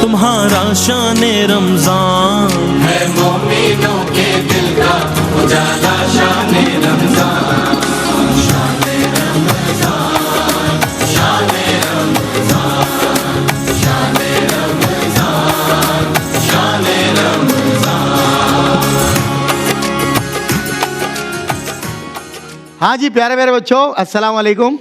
तुम्हारा शाने रमजान है, मोमिनों के दिल का उजाला शाने रमजान, शाने रमजान, शाने रमजान, शाने रमजान, शाने रमजान। हाँ जी प्यारे प्यारे बच्चों, अस्सलाम वालेकुम।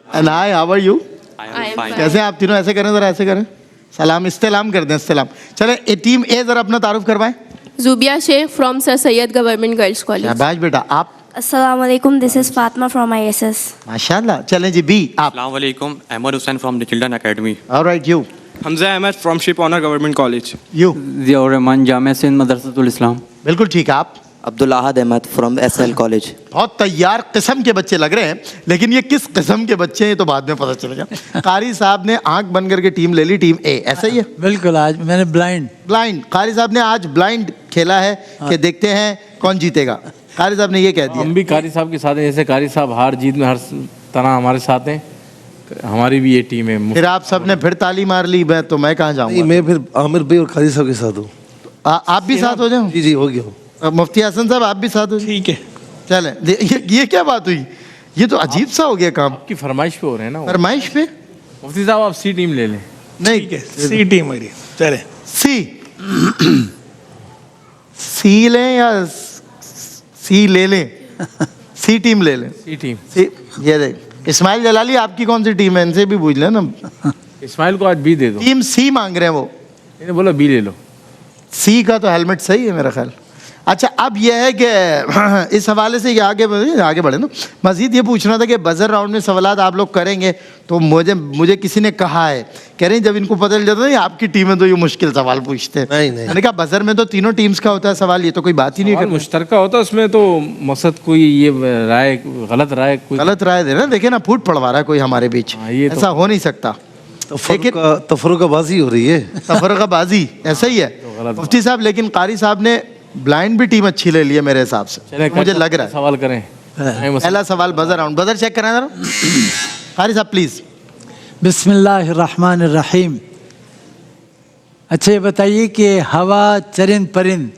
And hi, how are you? कैसे आप तीनों? ऐसे करें जरा, ऐसे करें, सलाम इस्तेलाम कर दें, इस्तेलाम। चले टीम ए जरा अपना तारुफ करवाएं। Zubia Shaikh from sir Syed government girls college. शाबाश बेटा। आप? अस्सलाम वालेकुम, this is Fatima from ISS। माशाल्लाह। चलें जी बी, आप? अस्सलाम वालेकुम, Ahmed Hussain from the children academy. Alright, you? Hamza Ahmed from ship owner government college. You? Ziaur Rahman Jamia Sindh Madrasatul Islam. बिल्कुल ठीक है। आप? Abdul Ahad Ahmed from SL college. बहुत तैयार किस्म के बच्चे लग रहे हैं, लेकिन ये किस किस्म के बच्चे हैं ये तो बाद में पता चलेगा। कारी साहब ने आंख बंद करके टीम ले ली, टीम ए, ऐसा ही है? बिल्कुल, आज मैंने ब्लाइंड कारी साहब ने आज ब्लाइंड खेला है कि देखते हैं कौन जीतेगा। कारी साहब ने ये कह दिया। हम भी कारी साहब के साथ हैं, जैसे कारी साहब हार जीत में हर तरह हमारे साथ हैं, हमारी भी ये टीम है। फिर आप सब ने फिर ताली मार ली, मैं कहाँ जाऊँगा? मैं फिर आमिर भाई और कारी साहब के साथ हूँ। आप भी साथ हो जाओ? जी जी, हो गया। मुफ्ती हसन साहब आप भी साथ हो? ठीक है, चले। ये क्या बात हुई? ये तो अजीब सा हो गया काम। आपकी फरमाइश पे हो रहे हैं ना। फरमाइश पे? मुफ्ती साहब आप सी टीम ले लें। नहीं, ठीक है, सी टीम मेरी। चले सी लें या सी ले लें? सी टीम ले लें। सी टीम। सी। ये देख इस्माइल जलाली, आपकी कौन सी टीम है? इनसे भी पूछ लेना। इस्माइल को आज बी दे दो। टीम सी मांग रहे हैं वो। इन्हें बोलो बी ले लो। सी का तो हेलमेट सही है मेरा ख्याल। अच्छा, अब यह है कि इस हवाले से ये आगे बढ़े ना। मज़ीद ये पूछना था कि बजर राउंड में सवालात आप लोग करेंगे, तो मुझे किसी ने कहा है, कह रहे हैं जब इनको पता चल जाता है ये आपकी टीम है तो ये मुश्किल सवाल पूछते हैं। नहीं। मैंने कहा बजर में तो तीनों टीम्स का होता है सवाल, ये तो कोई बात ही नहीं करता। मुश्तरका होता है उसमें, तो मकसद कोई ये राय, गलत राय दे ना। देखे ना, फूट पड़वा रहा है कोई हमारे बीच। ऐसा हो नहीं सकता। तफरुकाबाजी हो रही है। तफरुकाबाजी ऐसा ही है मुफ्ती साहब। लेकिन कारी साहब ने ब्लाइंड भी टीम अच्छी ले ली है मेरे हिसाब से, मुझे लग रहा है। सवाल करें। पहला सवाल बजर राउंड, बजर चेक कराएं जरा। कारी साहब प्लीज। बिस्मिल्लाहिर्रहमानिर्रहीम। अच्छा ये बताइए कि हवा, चरिंद परिंद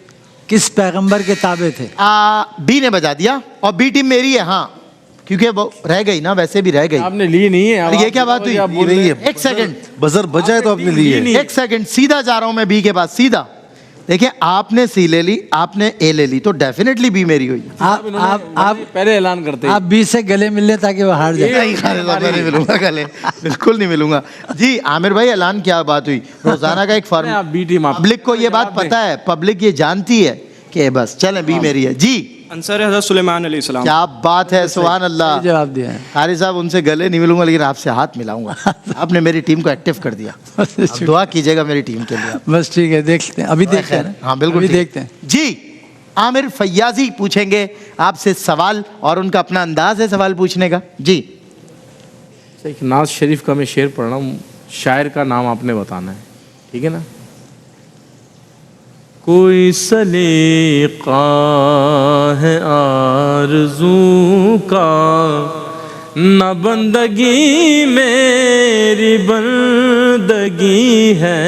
किस पैगंबर के ताबे थे? बी ने बजा दिया, और बी टीम मेरी है। हाँ, क्योंकि वो रह गई ना, वैसे भी रह गई। आपने ली नहीं है। ये क्या बात हुई? एक सेकंड, बजर बजाए तो आपने ली है। एक सेकंड, सीधा जा रहा हूं मैं बी के पास, सीधा। देखिए, आपने सी ले ली, आपने ए ले ली, तो डेफिनेटली बी मेरी हुई। आप पहले ऐलान करते हैं। आप बी से गले मिल ले ताकि वो हार जाए। नहीं मिलूंगा गले, बिल्कुल नहीं मिलूंगा जी। आमिर भाई, ऐलान क्या बात हुई? रोजाना का एक फॉर्म। B team. पब्लिक को ये बात पता है, पब्लिक ये जानती है कि बस चलें बी मेरी है जी। आंसर है हज़रत सुलेमान अलैहिस्सलाम। क्या बात है, सुभान अल्लाह। जवाब दिया है। कारी साहब, उनसे गले नहीं मिलूंगा लेकिन आपसे हाथ मिलाऊंगा। आपने मेरी टीम को एक्टिव कर दिया। अब दुआ कीजिएगा मेरी टीम के लिए। बस ठीक है, देखते हैं, अभी देखते हैं। हाँ बिल्कुल देखते हैं जी। आमिर फैयाजी पूछेंगे आपसे सवाल, और उनका अपना अंदाज है सवाल पूछने का जी। एक नाज शरीफ का मैं शेर पढ़ रहा हूँ, शायर का नाम आपने बताना है, ठीक है ना? कोई सलीका है आरज़ू का, न बंदगी मेरी बंदगी है,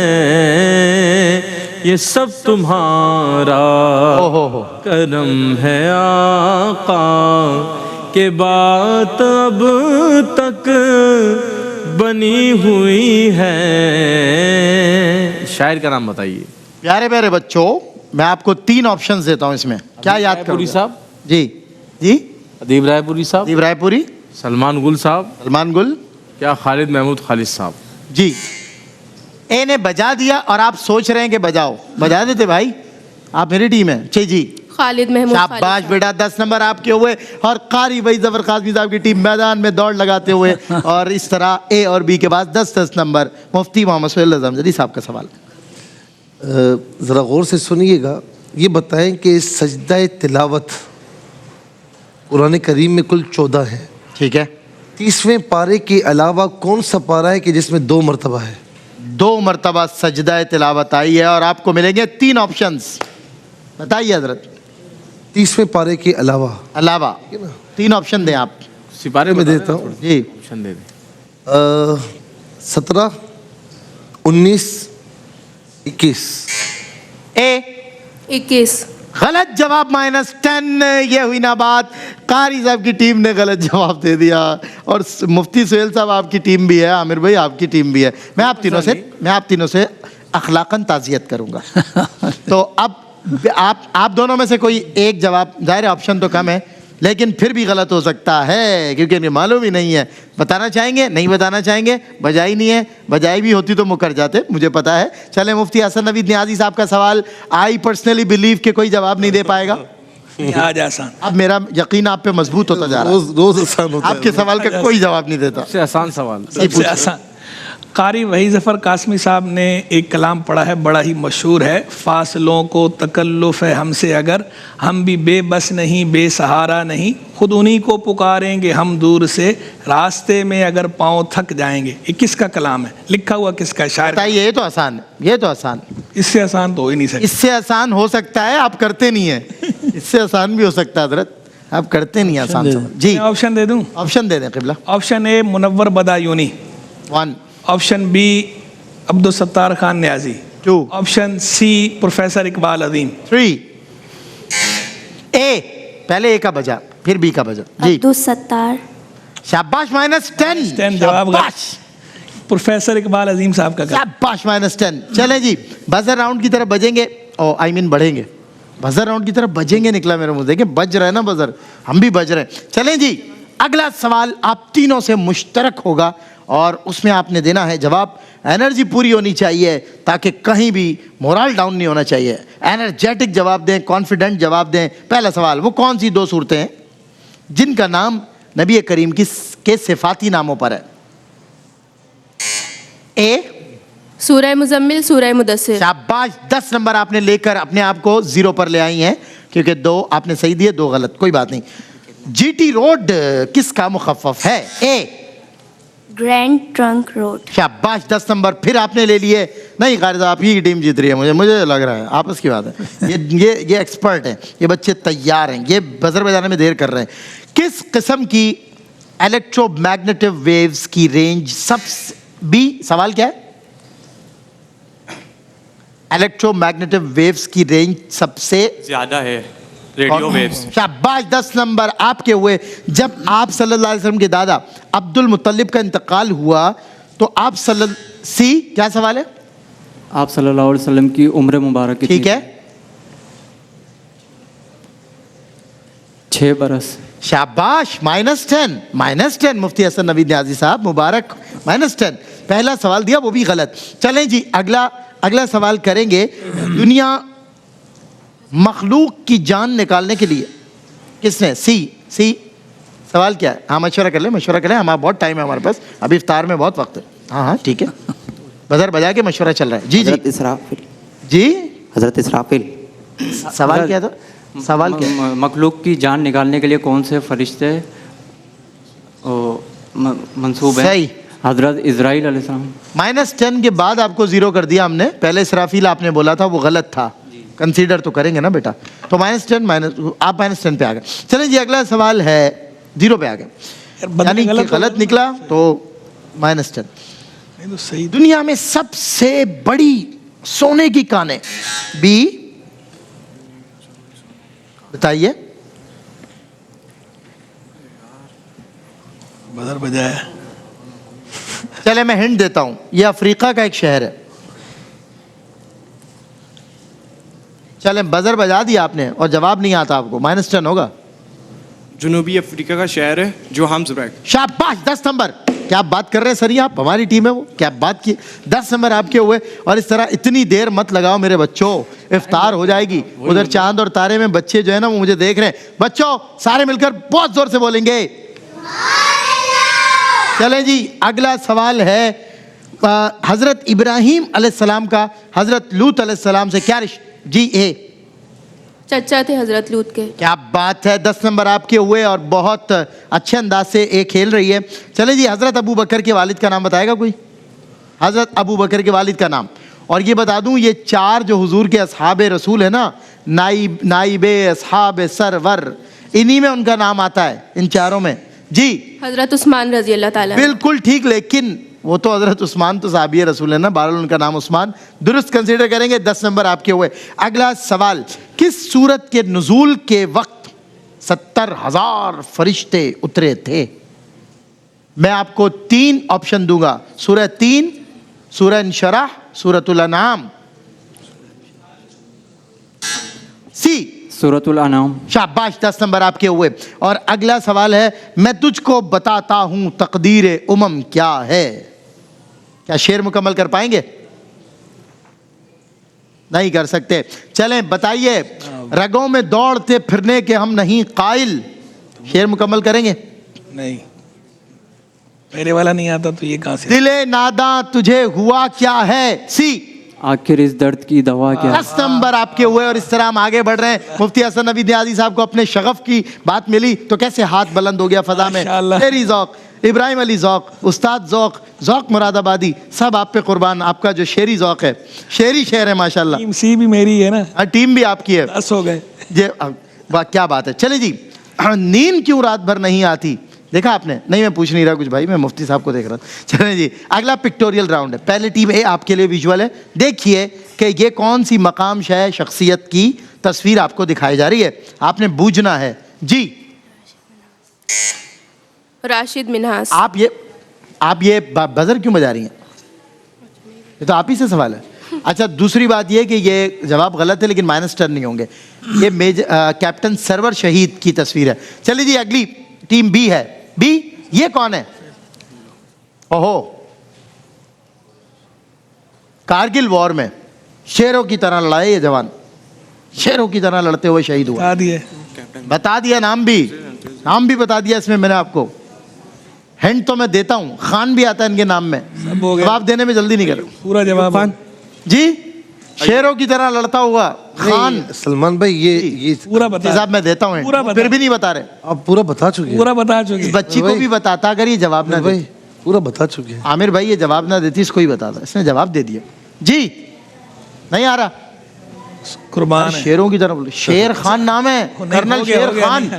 ये सब तुम्हारा करम है आका, के बात अब तक बनी हुई है। शायर का नाम बताइए। प्यारे प्यारे बच्चों, मैं आपको 3 ऑप्शंस देता हूँ इसमें, क्या याद करोगे? साहब जी जी। अदीब रायपुरी साहब। अदीब रायपुरी। सलमान गुल साहब। सलमान गुल। क्या खालिद महमूद खालिद साहब? जी। ए ने बजा दिया और आप सोच रहे हैं कि बजाओ, बजा देते भाई, आप मेरी टीम है। जी। खालिद महमूद। शाबाश बेटा, 10 नंबर आपके हुए। और कारी भाई जफर काज़मी साहब की टीम मैदान में दौड़ लगाते हुए, और इस तरह ए और बी के पास 10-10 नंबर। मुफ्ती मोहम्मद सुहेल अज़मज़दी साहब का सवाल। ज़रा गौर से सुनिएगा, ये बताएं कि सजदा तिलावत कुरान करीम में कुल 14 है, ठीक है। 30वें पारे के अलावा कौन सा पारा है कि जिसमें 2 मरतबा है? 2 मरतबा सजदा तिलावत आई है, और आपको मिलेंगे 3 ऑप्शंस। बताइए हजरत। 30वें पारे के अलावा 3 ऑप्शन दें आप। सिपारे में देता हूँ जी। ऑप्शन दे दें। 17, 19 21। ए 21। गलत जवाब -10। ये हुई ना बात, कारी साहब की टीम ने गलत जवाब दे दिया और मुफ्ती सुहेल साहब आपकी टीम भी है, आमिर भाई आपकी टीम भी है। मैं आप तीनों से अखलाकन ताज़ियत करूंगा। तो अब आप दोनों में से कोई एक जवाब, जाहिर ऑप्शन तो कम है लेकिन फिर भी गलत हो सकता है क्योंकि इन्हें मालूम ही नहीं है। बताना चाहेंगे? नहीं बताना चाहेंगे? बजाई नहीं है, बजाई भी होती तो मुकर जाते, मुझे पता है। चले मुफ्ती हसन नवीद नियाज़ी साहब का सवाल, आई पर्सनली बिलीव कि कोई जवाब नहीं दे पाएगा। आज आसान। अब मेरा यकीन आप पे मजबूत होता जा रहा है। रोज आसान होता है। आपके सवाल का कोई जवाब नहीं देता। सबसे आसान सवाल। सबसे आसान। कारी वही ज़फ़र कासमी साहब ने एक कलाम पढ़ा है, बड़ा ही मशहूर है। फासलों को तकल्लुफ़ है हमसे अगर, हम भी बेबस नहीं बेसहारा नहीं, खुद उन्हीं को पुकारेंगे हम दूर से, रास्ते में अगर पाँव थक जाएंगे। ये किसका कलाम है? लिखा हुआ किसका है? शायर। बताइए। ये तो आसान है, ये तो आसान। इससे आसान तो हो ही नहीं सकता। इससे आसान हो सकता है, आप करते नहीं है। इससे आसान भी हो सकता है हजरत, आप करते नहीं आसान सवाल। जी मैं ऑप्शन दे दूं? ऑप्शन दे दें क़िबला। Option A Munawwar Badayuni, 1, option B Abdul Sattar Khan Niazi, 2, option C professor Iqbal Azeem, 3। A, पहले ए का बजा फिर बी का बजा। जी अब्दुल सत्तार। शाबाश, -10। 10 जवाब गलत। शाबाश, प्रोफेसर इकबाल अजीम साहब का गलत। शाबाश, -10। चलें जी, बजर राउंड की तरफ बजेंगे, ओ आई मीन बढ़ेंगे। बजर राउंड की तरफ बजेंगे निकला मेरे मुंह, देखें बज रहे हैं ना बजर, हम भी बज रहे हैं। चलें जी, अगला सवाल आप तीनों से मुश्तरक होगा और उसमें आपने देना है जवाब। एनर्जी पूरी होनी चाहिए ताकि कहीं भी मोरल डाउन नहीं होना चाहिए। एनर्जेटिक जवाब दें, कॉन्फिडेंट जवाब दें। पहला सवाल, वो कौन सी 2 सूरतें हैं जिनका नाम नबी करीम के सिफाती नामों पर है? ए सूरह मुजम्मिल, सूरह मुदस्सिर। शाबाश, 10 नंबर आपने लेकर अपने आप को 0 पर ले आई हैं क्योंकि 2 आपने सही दिए, 2 गलत, कोई बात नहीं। जीटी रोड किसका मुखफ़फ़ है? ए ग्रैंड ट्रंक रोड। शाबाश, 10 नंबर फिर आपने ले लिए। नहीं क़ारी साहब, आप ही की टीम जीत रही है, मुझे लग रहा है, आपस की बात है। ये एक्सपर्ट हैं, ये बच्चे तैयार हैं, ये बजर बजाने में देर कर रहे हैं। किस किस्म की इलेक्ट्रोमैग्नेटिक वेव्स की रेंज सबसे, बी सवाल क्या है? इलेक्ट्रोमैग्नेटिक वेव्स की रेंज सबसे ज़्यादा है रेडियो वेव्स। शाबाश, 10 नंबर आपके हुए। जब आप सल्लल्लाहु अलैहि वसल्लम के दादा अब्दुल मुत्तलिब का इंतकाल हुआ तो आप सी क्या सवाल है? आप सल्लल्लाहु अलैहि वसल्लम की उम्र मुबारक कितनी? ठीक है, 6 बरस। शाबाश, -10 मुफ्ती हसन नवीद नियाज़ी साहब, मुबारक, -10। पहला सवाल दिया वो भी गलत। चलें जी, अगला सवाल करेंगे। दुनिया मखलूक की जान निकालने के लिए किसने, सी सवाल क्या है? हाँ मशवरा कर लें, हमारा बहुत टाइम है हमारे पास, अभी इफ्तार में बहुत वक्त है। हाँ ठीक है, बजर बजा के मशवरा चल रहा है। जी हज़रत इसराफिल। जी हज़रत इसराफिल। सवाल क्या था? सवाल क्या? मखलूक की जान निकालने के लिए कौन से फरिश्ते मंसूब हैं? सही, हज़रत इज़राइल अलैहिस्सलाम। -10 के बाद आपको 0 कर दिया हमने। पहले इसराफील आपने बोला था, वो गलत था, कंसीडर तो करेंगे ना बेटा। तो -10 आप -10 पे आ गए। चलें जी, अगला सवाल है 0 पे आ गए, यानी कि गलत निकला तो -10। नहीं तो सही। दुनिया में सबसे बड़ी सोने की कानें, बी बताइए। बजर बजाया। चले मैं हिंट देता हूं, यह अफ्रीका का एक शहर है। चले बजर बजा दिया आपने और जवाब नहीं आता आपको, -10 होगा। जुनूबी अफ्रीका का शहर है जोहान्सबर्ग। शाबाश, 10 नंबर। क्या बात कर रहे हैं सर, ये आप, हमारी टीम है वो, क्या बात की। 10 नंबर आपके हुए। और इस तरह इतनी देर मत लगाओ मेरे बच्चों, इफ्तार हो जाएगी। उधर चांद और तारे में बच्चे जो है ना वो मुझे देख रहे हैं। बच्चों सारे मिलकर बहुत जोर से बोलेंगे। चलें जी, अगला सवाल है हजरत इब्राहीम अलैहिस्सलाम का हजरत लूत अलैहिस्सलाम से क्या रिश्ता? जी ए चचा थे हजरत लूत के। क्या बात है, 10 नंबर आपके हुए और बहुत अच्छे अंदाज से ये खेल रही है। चले जी, हजरत अबू बकर के वालिद का नाम बताएगा कोई? हजरत अबू बकर के वालिद का नाम। और ये बता दूं, ये 4 जो हुजूर के असहाब रसूल है ना, नाइबे असहाब सरवर, इन्हीं में उनका नाम आता है, इन चारों में। जी हजरत उस्मान रजी अल्लाह ताला। बिल्कुल ठीक, लेकिन वो तो हजरत उस्मान तो साहबी रसूल है ना, बहरहाल उनका नाम उस्मान, दुरुस्त कंसीडर करेंगे। 10 नंबर आपके हुए। अगला सवाल, किस सूरत के नुज़ूल के वक्त 70,000 फरिश्ते उतरे थे? मैं आपको 3 ऑप्शन दूंगा, सूरह 3, सूरह इंशराह, सूरतुल अनाम। सी सूरतुल अनाम। शाबाश, 10 नंबर आपके हुए। और अगला सवाल है, मैं तुझको बताता हूं तकदीर उमम क्या है। क्या शेर मुकम्मल कर पाएंगे? नहीं कर सकते। चलें बताइए, रगों में दौड़ते फिरने के हम नहीं कायल। शेर मुकम्मल करेंगे? नहीं, मेरे वाला नहीं आता तो ये कहाँ से? दिले नादा तुझे हुआ क्या है। सी आखिर इस दर्द की दवा क्या है? 10 नंबर आपके हुए। और इस तरह हम आगे बढ़ रहे हैं। मुफ्ती हसन नबी नियाज़ी साहब को अपने शगफ की बात मिली तो कैसे हाथ बुलंद हो गया फजा में। माशाअल्लाह। शेरी ज़ौक़, इब्राहिम अली ज़ौक़, उस्ताद ज़ौक़, ज़ौक़ मुरादाबादी, सब आप पे कुर्बान। आपका जो शेरी ज़ौक़ है, शेरी शेर है माशाअल्लाह। टीम सी भी मेरी है ना, टीम भी आपकी है। 10 हो गए। ये वाह क्या बात है। चले जी, नींद क्यों रात भर नहीं आती? देखा आपने? नहीं, मैं पूछ नहीं रहा कुछ भाई, मैं मुफ्ती साहब को देख रहा था। चलें जी, अगला पिक्टोरियल राउंड है। पहले टीम ए आपके लिए विजुअल है। देखिए कि ये कौन सी मकाम शय शख्सियत की तस्वीर आपको दिखाई जा रही है, आपने बूझना है जी। राशिद मिन्हास। आप ये बजर क्यों बजा रही हैं? ये तो आप ही से सवाल है। अच्छा, दूसरी बात ये कि ये जवाब गलत है लेकिन माइनस टर्न नहीं होंगे। ये कैप्टन सरवर शहीद की तस्वीर है। चलिए जी, अगली टीम बी है। बी, ये कौन है? ओहो, कारगिल वॉर में शेरों की तरह लड़ा है ये जवान, शेरों की तरह लड़ते हुए शहीद हुआ। बता दिया नाम भी बता दिया इसमें मैंने आपको। हिंट तो मैं देता हूं, खान भी आता है इनके नाम में। जवाब देने में जल्दी नहीं कर। पूरा जवाब खान जी, शेरों की तरह लड़ता हुआ खान। सलमान भाई ये पूरा बता साहब मैं देता हूँ, फिर भी नहीं बता रहे। आप पूरा बता चुके हैं। पूरा बता चुके। इस बच्ची को भी बताता अगर ये जवाब ना भाई, दे। पूरा बता चुके हैं। आमिर भाई ये जवाब ना देती इसको ही बताता, इसने जवाब दे दिया जी। नहीं आ रहा, कुर्बान है। शेरों की तरह बोले। शेर खान नाम है, कर्नल शेर खान।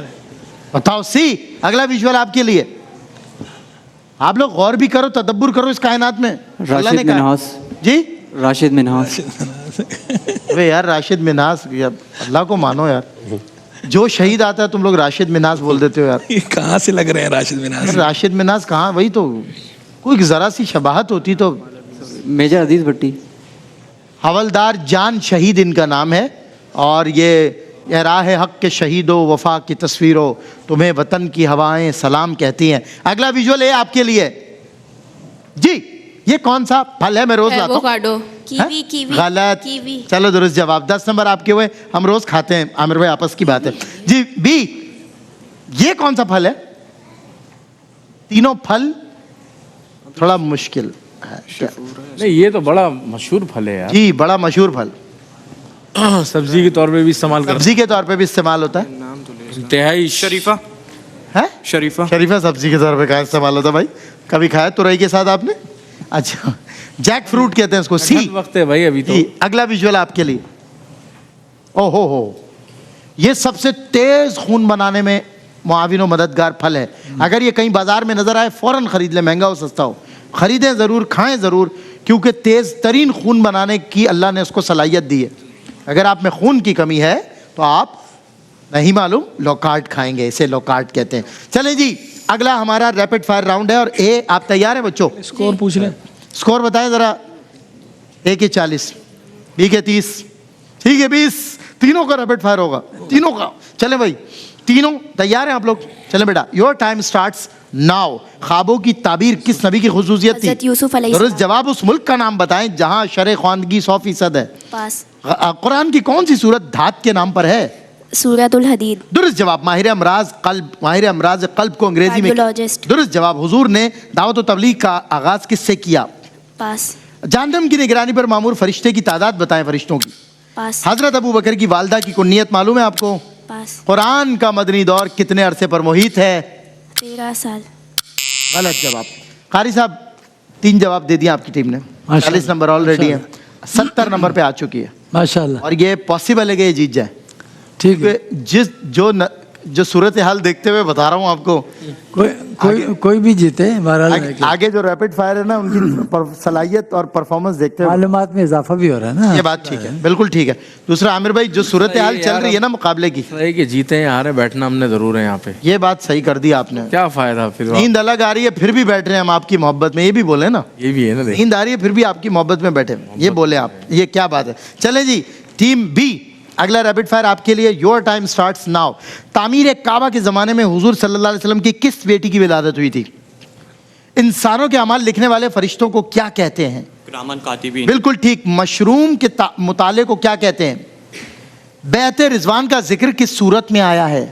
बताओ सी। अगला विजुअल आपके लिए। आप लोग गौर भी करो, तदब्बुर करो इस कायनात में। राशिद मिन्हास जी, राशिद मिन्हास। अबे यार, राशिद मिन्हास, अल्लाह को मानो यार। जो शहीद आता है तुम लोग राशिद मिन्हास बोल देते हो यार। ये कहाँ से लग रहे हैं राशिद मिन्हास? राशिद मिन्हास कहाँ, वही तो कोई जरा सी शबाहत होती तो। मेजर अजीज भट्टी। हवलदार जान शहीद इनका नाम है। और ये राह हक के शहीदो वफा की तस्वीरों, तुम्हें वतन की हवाएं सलाम कहती हैं। अगला विजुअल है आपके लिए जी। ये कौन सा फल है? मैं रोज लाता हूँ। एवोकाडो। कीवी, कीवी, गलत। कीवी। चलो दुरुस्त जवाब। 10 नंबर आपके हुए। हम रोज खाते हैं आमिर भाई, आपस की बात है जी। बी, ये कौन सा फल है? तीनों फल थोड़ा मुश्किल है। नहीं, ये तो बड़ा मशहूर फल है यार जी, बड़ा मशहूर फल। सब्जी के तौर पे भी इस्तेमाल करते सब्जी के तौर पे भी इस्तेमाल होता है। हैं। इंतहाई शरीफा है? शरीफा शरीफा सब्जी के तौर पे कहाँ इस्तेमाल होता है भाई? कभी खाया तुरई के साथ आपने? अच्छा, जैक फ्रूट कहते हैं इसको। सी वक्त है भाई अभी तो। जी, अगला विजुअल आपके लिए। ओहो हो, ये सबसे तेज खून बनाने में मुआविन और मददगार फल है। अगर ये कहीं बाजार में नजर आए फौरन खरीद ले, महंगा हो सस्ता हो, खरीदें ज़रूर, खाएं ज़रूर, क्योंकि तेज़ तरीन खून बनाने की अल्लाह ने उसको सलाहियत दी है। अगर आप में खून की कमी है तो आप नहीं मालूम लोकार्ट खाएंगे, इसे लोकार्ट कहते हैं। चलें जी, अगला हमारा रैपिड फायर राउंड है। और ए, आप तैयार हैं बच्चों? स्कोर पूछ रहे। स्कोर बताएं ज़रा। ए के 40, बी के 30, सी के 20। तीनों का रैपिड फायर होगा, तीनों का। चले भाई, तीनों तैयार हैं आप लोग? चलें बेटा, योर टाइम स्टार्ट्स नाउ। ख्वाबों की ताबीर किस नबी की खुसूसियत थी? हज़रत यूसुफ अलैहिस्सलाम। दुरुस्त जवाब। उस मुल्क का नाम बताएं जहां शरे ख्वानगी 100% है। पास। कुरान की कौन सी सूरत धात के नाम पर है? सूरतुल हदीद। दुरुस्त जवाब। माहिर अमराज कल्ब को अंग्रेजी में। कार्डियोलॉजिस्ट। दुरुस्त जवाब। हुजूर ने दावत व तबलीग का आगाज किससे किया? पास। जहन्नम की निगरानी पर मामूर फरिश्ते की तादाद बताएं फरिश्तों की। पास। हजरत अबू बकर की वालदा की कुन्नियत मालूम है आपको? पास। कुरान का मदनी दौर कितने अरसे पर मुहित है? 13 साल। गलत जवाब। कारी साहब 3 जवाब दे दिया आपकी टीम ने। 40 नंबर ऑलरेडी है, 70 नंबर पे आ चुकी है माशाल्लाह। और ये पॉसिबल है कि ये जीत जाए। ठीक है। जो सूरत हाल देखते हुए बता रहा हूँ आपको, कोई भी जीते बहरहाल। आगे जो रैपिड फायर है ना, उनकी सलाहियत और परफॉर्मेंस देखते हुए मालूमात में इजाफा भी हो रहा है ना। ये बात ठीक है, बिल्कुल ठीक है। दूसरा आमिर भाई, जो सूरत हाल चल रही है ना मुकाबले की, सही कि जीते हैं हारे बैठना हमने जरूर है यहाँ पे। ये बात सही कर दी आपने। क्या फायदा फिर, नींद अलग आ रही है फिर भी बैठ रहे हैं हम आपकी मोहब्बत में, ये भी बोले ना। ये भी है ना, नींद आ रही है फिर भी आपकी मोहब्बत में बैठे, ये बोले आप, ये क्या बात है। चले जी, टीम बी, अगला रैपिड फायर आपके लिए। Your time starts now. तामीर काबा के ज़माने में हुजूर सल्लल्लाहु अलैहि वसल्लम की किस बेटी की विलादत हुई थी? इंसानों के अमाल लिखने वाले फरिश्तों को क्या कहते हैं? किरामन कातिबीन। बिल्कुल ठीक। मशरूम के मुताले को क्या कहते हैं? बैत रिजवान का जिक्र किस सूरत में आया है?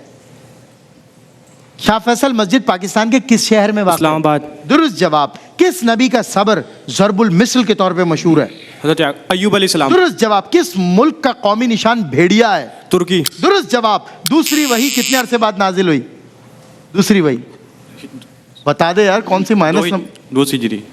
शाह फैसल मस्जिद पाकिस्तान के किस शहर में वाक़ है? इस्लामाबाद। दुरुस्त जवाब। किस नबी का सब्र ज़रबुल मिसल के तौर पे मशहूर है? हज़रत अय्यूब अलैहिस्सलाम। दुरुस्त जवाब। किस मुल्क का कौमी निशान भेड़िया है? तुर्की। दुरुस्त जवाब। दूसरी वही कितने अरसे बाद नाजिल हुई? दूसरी वही बता दे यार, कौन सी माइनस? 2 हिजरी।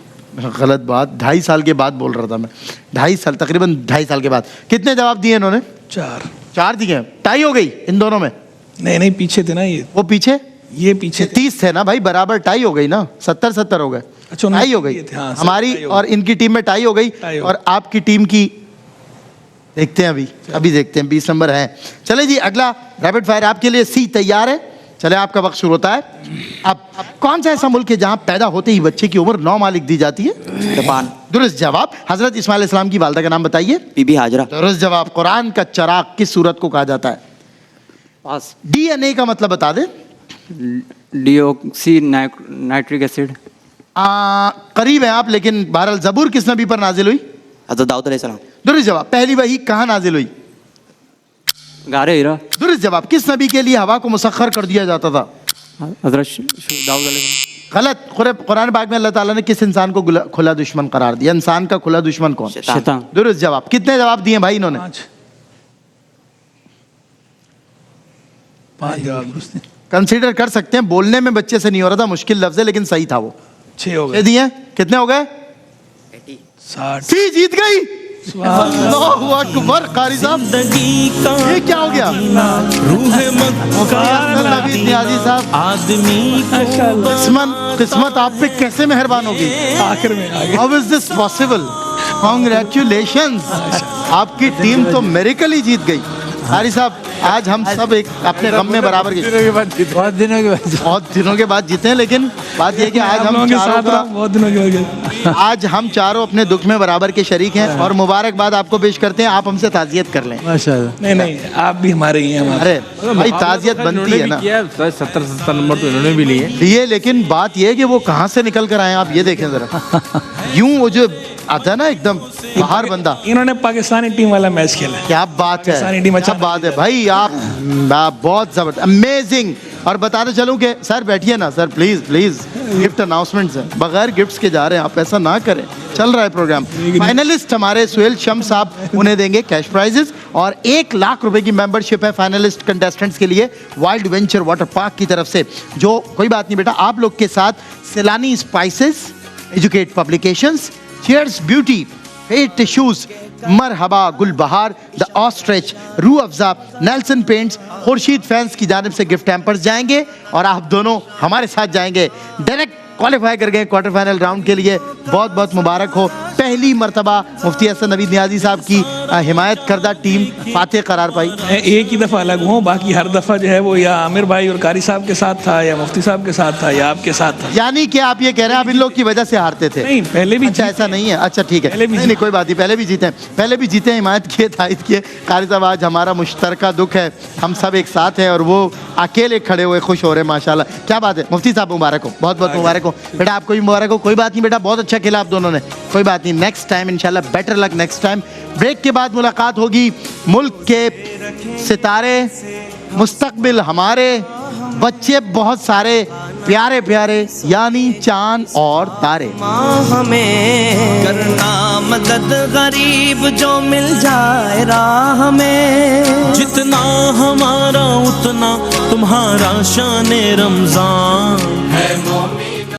गलत बात, 2.5 साल के बाद बोल रहा था मैं। 2.5 साल, तकरीबन 2.5 साल के बाद। कितने जवाब दिए इन्होंने? 4 दिए। टाई हो गई इन दोनों में? नहीं पीछे थे ना ये। वो पीछे, ये पीछे 30 थे ना भाई, बराबर टाई हो गई ना, 70-70 हो गए। अच्छा, टाई हो गई। हाँ, हमारी और इनकी टीम में टाई हो गई, और आपकी टीम की देखते हैं अभी देखते हैं। 20 नंबर है। चले जी, अगला रैपिड फायर आपके लिए। सी तैयार है? चले, आपका वक्त शुरू होता है। अब कौन सा ऐसा मुल्क है जहां पैदा होते ही बच्चे की उम्र 9 माह लिख दी जाती है? जापान। दुरुस्त जवाब। हजरत इस्माइल अलैहिस्सलाम की वालिदा का नाम बताइए। बीबी हाजरा। दुरुस्त जवाब। कुरान का चराग किस सूरत को कहा जाता है? पास। डीएनए का मतलब बता दे। Deoxy nitric acid. करीब हैं आप, लेकिन बहरहाल ज़बूर किस नबी पर नाजिल हुई? हज़रत दाऊद अलैहिस्सलाम। दुरुस्त जवाब। पहली वही कहाँ नाजिल हुई? गारे हीरा। दुरुस्त जवाब। किस नबी के लिए हवा को मुसख्खर कर दिया जाता था? हज़रत दाऊद अलैहिस्सलाम। गलत। कुरान पाक में अल्लाह ताला ने किस इंसान को खुला दुश्मन करार दिया? इंसान का खुला दुश्मन कौन? शैतान। दुरुस्त जवाब। कितने जवाब दिए भाई इन्होंने? 5 जवाब दुरुस्त हैं। कंसीडर कर सकते हैं, बोलने में बच्चे से नहीं हो रहा था, मुश्किल लफ्ज है लेकिन सही था वो। 6 हो 6 गए। दिए। कितने हो गए? 60। सी जीत गई। अल्लाहु अकबर। कारी साहब, ये क्या हो गया? नवीद नियाज़ी साहब, किस्मत आप पे कैसे मेहरबान होगी? आखिर में आ गए। How is this possible? Congratulations, आपकी टीम तो मिरेकल ही जीत गई। कारी साहब, आज हम सब एक अपने गम में बराबर के बहुत दिनों के बाद जीते हैं, लेकिन बात यह है कि आज हम चारों बहुत दिनों के आज हम चारों अपने दुख में बराबर के शरीक हैं, और मुबारकबाद आपको पेश करते हैं। आप हमसे ताज़ियत कर लें। माशाल्लाह। नहीं आप भी हमारे ही हैं। हमारे। अरे भाई, ताज़ियत बनती है ना। 70 नंबर तो इन्होंने भी लिए। लेकिन बात यह है कि वो कहाँ से निकल कर आए, आप ये देखें जरा। यूं वो जो आता है ना एकदम बाहर बंदा। इन्होंने पाकिस्तानी टीम वाला मैच खेला है। क्या बात है, क्या बात है भाई, आप बहुत जबरदस्त, अमेजिंग। और बताते चलूं कि सर बैठिए ना sir, please please. Gift announcements हैं, बगैर गिफ्ट्स के जा रहे हैं आप, ऐसा ना करें। चल रहा है प्रोग्राम। फाइनलिस्ट हमारे सुहेल शम्स साहब, उन्हें देंगे कैश प्राइजेस और 1 लाख रुपए की मेंबरशिप है फाइनलिस्ट कंटेस्टेंट्स के लिए वाइल्ड वेंचर वाटर पार्क की तरफ से। जो कोई बात नहीं बेटा, आप लोग के साथ Sailani spices, educate publications, cheers beauty, fate tissues, Marhaba Gulbahar, the ostrich, Rooh Afza, Nelson paints, Khursheed fans की जानिब से गिफ्ट हैम्पर्स जाएंगे, और आप दोनों हमारे साथ जाएंगे। डायरेक्ट क्वालिफाई कर गए क्वार्टर फाइनल राउंड के लिए। बहुत बहुत मुबारक हो। पहली मरतबा मुफ्ती हसन नवीद नियाज़ी साहब की हिमायत करदा टीम फातेह करार पाई। मैं एक ही दफ़ा अलग हूँ, बाकी हर दफ़ा जो है वो या आमिर भाई और कारी साहब के साथ था, या मुफ्ती साहब के साथ था, या आपके साथ था। यानी कि आप ये कह रहे हैं आप इन लोग की वजह से हारते थे? नहीं, पहले भी। अच्छा, ऐसा नहीं है। अच्छा ठीक है, नहीं कोई बात नहीं, पहले भी जीते हैं, हिमायत किए, तायद किए। कारी साहब, आज हमारा मुश्तरका दुख है, हम सब एक साथ हैं और वो अकेले खड़े हुए खुश हो रहे हैं। माशाल्लाह, क्या बात है। मुफ्ती साहब मुबारक हो, बहुत बहुत मुबारक हो बेटा, आपको भी मुबारक हो। कोई बात नहीं बेटा, बहुत अच्छा खेला आप दोनों ने, कोई बात नहीं, नेक्स्ट टाइम इंशाल्लाह better luck next time. Break के बाद मुलाकात होगी। मुल्क के सितारे, मुस्तकबिल हमारे बच्चे बहुत सारे प्यारे प्यारे, यानी चांद और तारे। हमें करना मदद गरीब जो मिल जाए राह में, जितना हमारा उतना तुम्हारा शान रमजान है।